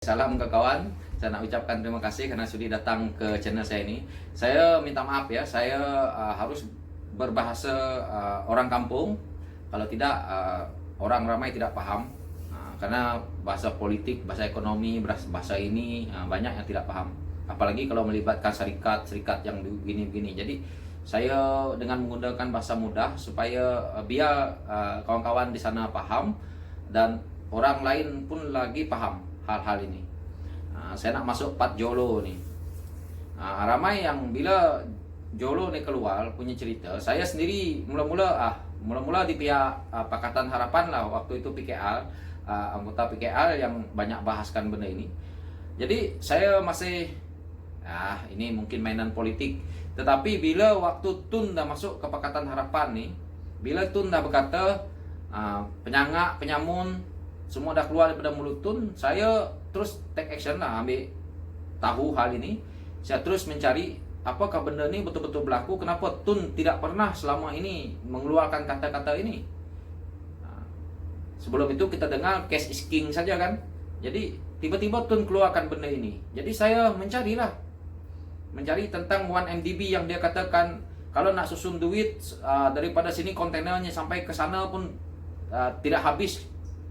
Salam ke kawan, saya nak ucapkan terima kasih karena sudah datang ke channel saya ini. Saya minta maaf ya, saya harus berbahasa orang kampung. Kalau tidak, orang ramai tidak paham. Karena bahasa politik, bahasa ekonomi, bahasa ini banyak yang tidak paham. Apalagi kalau melibatkan serikat yang begini-begini. Jadi saya dengan menggunakan bahasa mudah supaya biar kawan-kawan di sana paham dan orang lain pun lagi paham hal-hal ini. Saya nak masuk part Jolo nih. Ramai yang bila Jolo nih keluar punya cerita. Saya sendiri mula-mula di pihak Pakatan Harapan lah waktu itu PKR, anggota PKR yang banyak bahaskan benda ini. Jadi saya masih ini mungkin mainan politik. Tetapi bila waktu Tun dah masuk ke Pakatan Harapan nih, bila Tun dah berkata penyangak, penyamun semua dah keluar daripada mulut Tun, saya terus take action lah, ambil tahu hal ini. Saya terus mencari apakah benda ni betul-betul berlaku, kenapa Tun tidak pernah selama ini mengeluarkan kata-kata ini. Sebelum itu kita dengar cash is king saja kan. Jadi tiba-tiba Tun keluarkan benda ini. Jadi saya mencari tentang 1MDB yang dia katakan kalau nak susun duit daripada sini kontainernya sampai ke sana pun tidak habis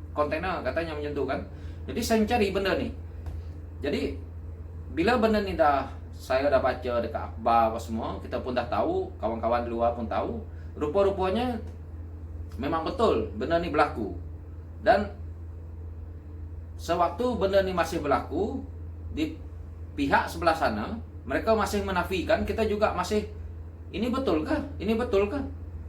kontainer, katanya macam tu kan. Jadi saya mencari benda ni. Jadi bila benda ni saya dah baca dekat akhbar apa semua, kita pun dah tahu, kawan-kawan di luar pun tahu, rupa-rupanya memang betul benda ni berlaku. Dan sewaktu benda ni masih berlaku di pihak sebelah sana, mereka masih menafikan, kita juga masih ini betul kah? Ini betul kah?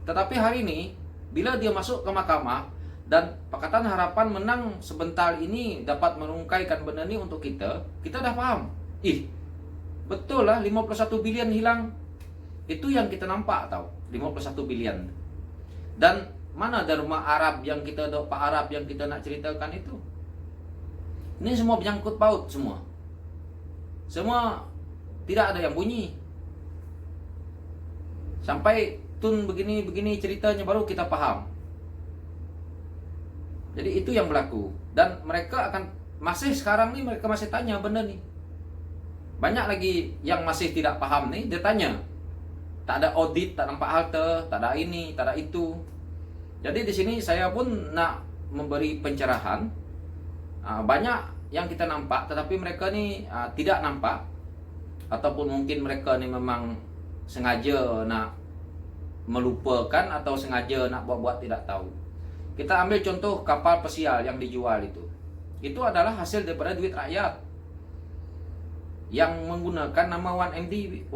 Tetapi hari ini bila dia masuk ke mahkamah dan Pakatan Harapan menang sebentar ini dapat merungkaikan benda ni untuk kita dah faham. Betul lah 51 bilion hilang. Itu yang kita nampak tau, 51 bilion. Dan mana Dharma Arab yang kita Pak Arab yang kita nak ceritakan itu? Ini semua menyangkut paut semua. Semua tidak ada yang bunyi. Sampai Tun begini ceritanya baru kita paham. Jadi itu yang berlaku. Dan mereka akan sekarang ni mereka masih tanya benda ni. Banyak lagi yang masih tidak paham nih, dia tanya. Tak ada audit, tak nampak harta, tak ada ini, tak ada itu. Jadi di sini saya pun nak memberi pencerahan. Banyak yang kita nampak tetapi mereka ni tidak nampak. Ataupun mungkin mereka ni memang sengaja nak melupakan atau sengaja nak buat-buat tidak tahu. Kita ambil contoh kapal pesiar yang dijual itu. Itu adalah hasil daripada duit rakyat yang menggunakan nama 1MDB.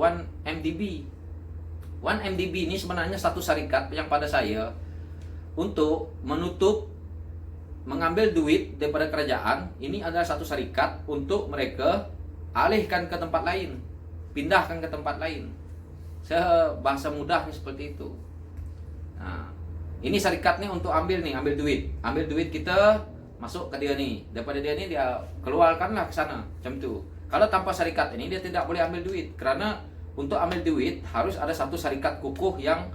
1MDB ini sebenarnya satu syarikat yang pada saya untuk mengambil duit daripada kerajaan. Ini adalah satu syarikat untuk mereka alihkan ke tempat lain, pindahkan ke tempat lain. Bahasa mudahnya seperti itu. Ini syarikat ni untuk ambil duit kita masuk ke dia ni, daripada dia ni dia keluarkanlah ke sana macam tu. Kalau tanpa syarikat ini dia tidak boleh ambil duit, kerana untuk ambil duit harus ada satu syarikat kukuh yang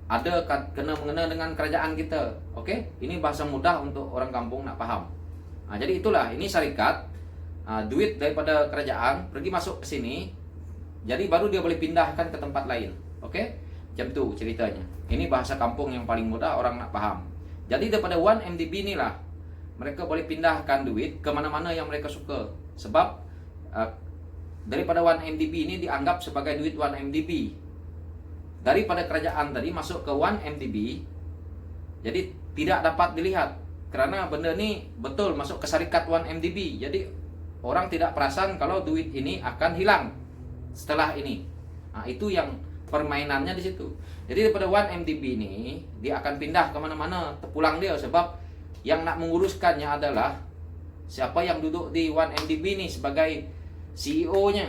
ada kena mengena dengan kerajaan kita. Okey, ini bahasa mudah untuk orang kampung nak faham. Jadi itulah, ini syarikat, duit daripada kerajaan pergi masuk ke sini, jadi baru dia boleh pindahkan ke tempat lain. Okey, macam tu ceritanya. Ini bahasa kampung yang paling mudah orang nak faham. Jadi daripada 1MDB inilah mereka boleh pindahkan duit ke mana-mana yang mereka suka. Sebab daripada 1MDB ini dianggap sebagai duit 1MDB. Daripada kerajaan tadi masuk ke 1MDB, jadi tidak dapat dilihat. Kerana benda ni betul masuk ke syarikat 1MDB. Jadi orang tidak perasan kalau duit ini akan hilang setelah ini. Itu yang permainannya di situ. Jadi daripada 1MDB ini dia akan pindah ke mana-mana terpulang dia, sebab yang nak menguruskannya adalah siapa yang duduk di 1MDB ini sebagai CEO-nya.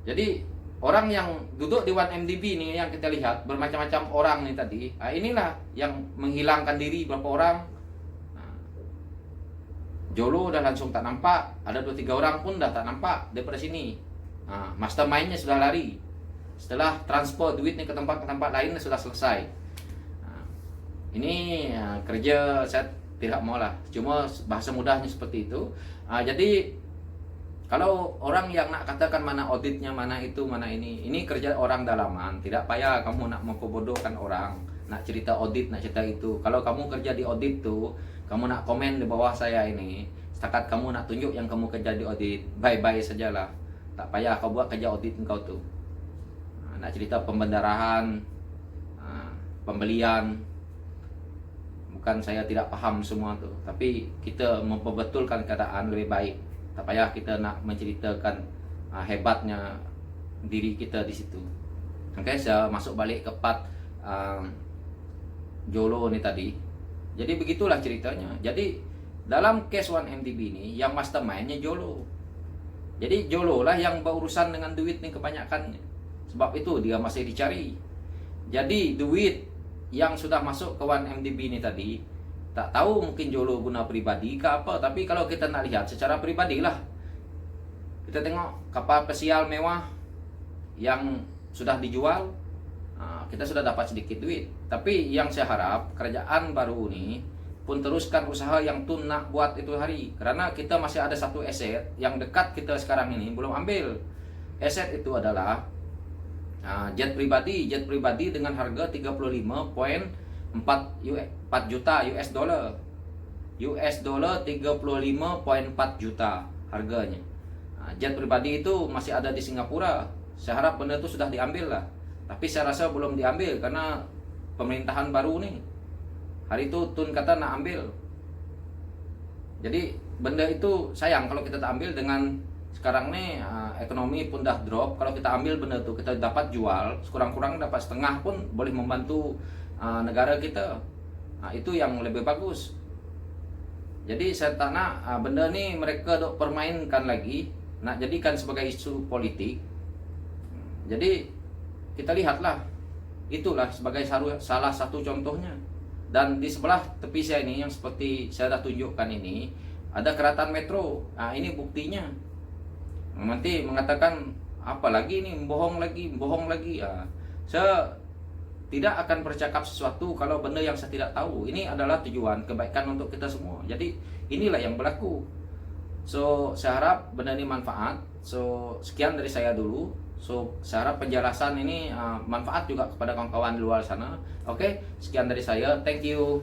Jadi orang yang duduk di 1MDB ini yang kita lihat bermacam-macam orang nih tadi, inilah yang menghilangkan diri berapa orang. Jolo dah langsung tak nampak, ada 2-3 orang pun dah tak nampak daripada sini. Mastermind-nya sudah lari. Setelah transfer duit ni ke tempat lain sudah selesai. Ini kerja saya tidak mau lah. Cuma bahasa mudahnya seperti itu. Jadi kalau orang yang nak katakan mana auditnya, mana itu, mana ini kerja orang dalaman. Tidak payah kamu nak memperbodohkan orang, nak cerita audit, nak cerita itu. Kalau kamu kerja di audit tuh, kamu nak komen di bawah saya ini, setakat kamu nak tunjuk yang kamu kerja di audit, bye-bye sajalah. Tak payah kau buat kerja audit engkau tuh. Nak cerita pembendaraan, pembelian, bukan saya tidak paham semua tuh, tapi kita memperbetulkan keadaan lebih baik. Tak payah kita nak menceritakan hebatnya diri kita di situ. Oke, saya masuk balik ke part Jolo nih tadi. Jadi begitulah ceritanya. Jadi dalam case 1MDB ini yang mastermindnya Jolo. Jadi Jolo lah yang berurusan dengan duit nih kebanyakan. Sebab itu dia masih dicari. Jadi duit yang sudah masuk ke 1MDB ini tadi, tak tahu mungkin Jolo guna pribadi ke apa, tapi kalau kita nak lihat secara pribadi lah, kita tengok kapal pesial mewah yang sudah dijual, kita sudah dapat sedikit duit. Tapi yang saya harap kerajaan baru ini pun teruskan usaha yang Tun nak buat itu hari, karena kita masih ada satu aset yang dekat kita sekarang ini belum ambil. Aset itu adalah jet pribadi dengan harga 35,4 juta US dollar. US dollar 35,4 juta harganya. Jet pribadi itu masih ada di Singapura. Saya harap benda itu sudah diambil lah. Tapi saya rasa belum diambil karena pemerintahan baru nih. Hari itu Tun kata nak ambil. Jadi benda itu sayang kalau kita tak ambil. Dengan sekarang nih ekonomi pun dah drop. Kalau kita ambil benda itu, kita dapat jual, sekurang-kurang dapat setengah pun boleh membantu negara kita. Itu yang lebih bagus. Jadi saya tak nak benda ni mereka dok permainkan lagi, nak jadikan sebagai isu politik. Jadi kita lihatlah, itulah sebagai salah satu contohnya. Dan di sebelah tepi saya ini yang seperti saya dah tunjukkan ini, ada keratan metro. Ini buktinya. Nanti mengatakan apa lagi nih, bohong lagi. Saya tidak akan bercakap sesuatu kalau benda yang saya tidak tahu. Ini adalah tujuan kebaikan untuk kita semua. Jadi inilah yang berlaku. So saya harap benda ini manfaat. So sekian dari saya dulu. So saya harap penjelasan ini manfaat juga kepada kawan-kawan di luar sana. Oke, sekian dari saya. Thank you.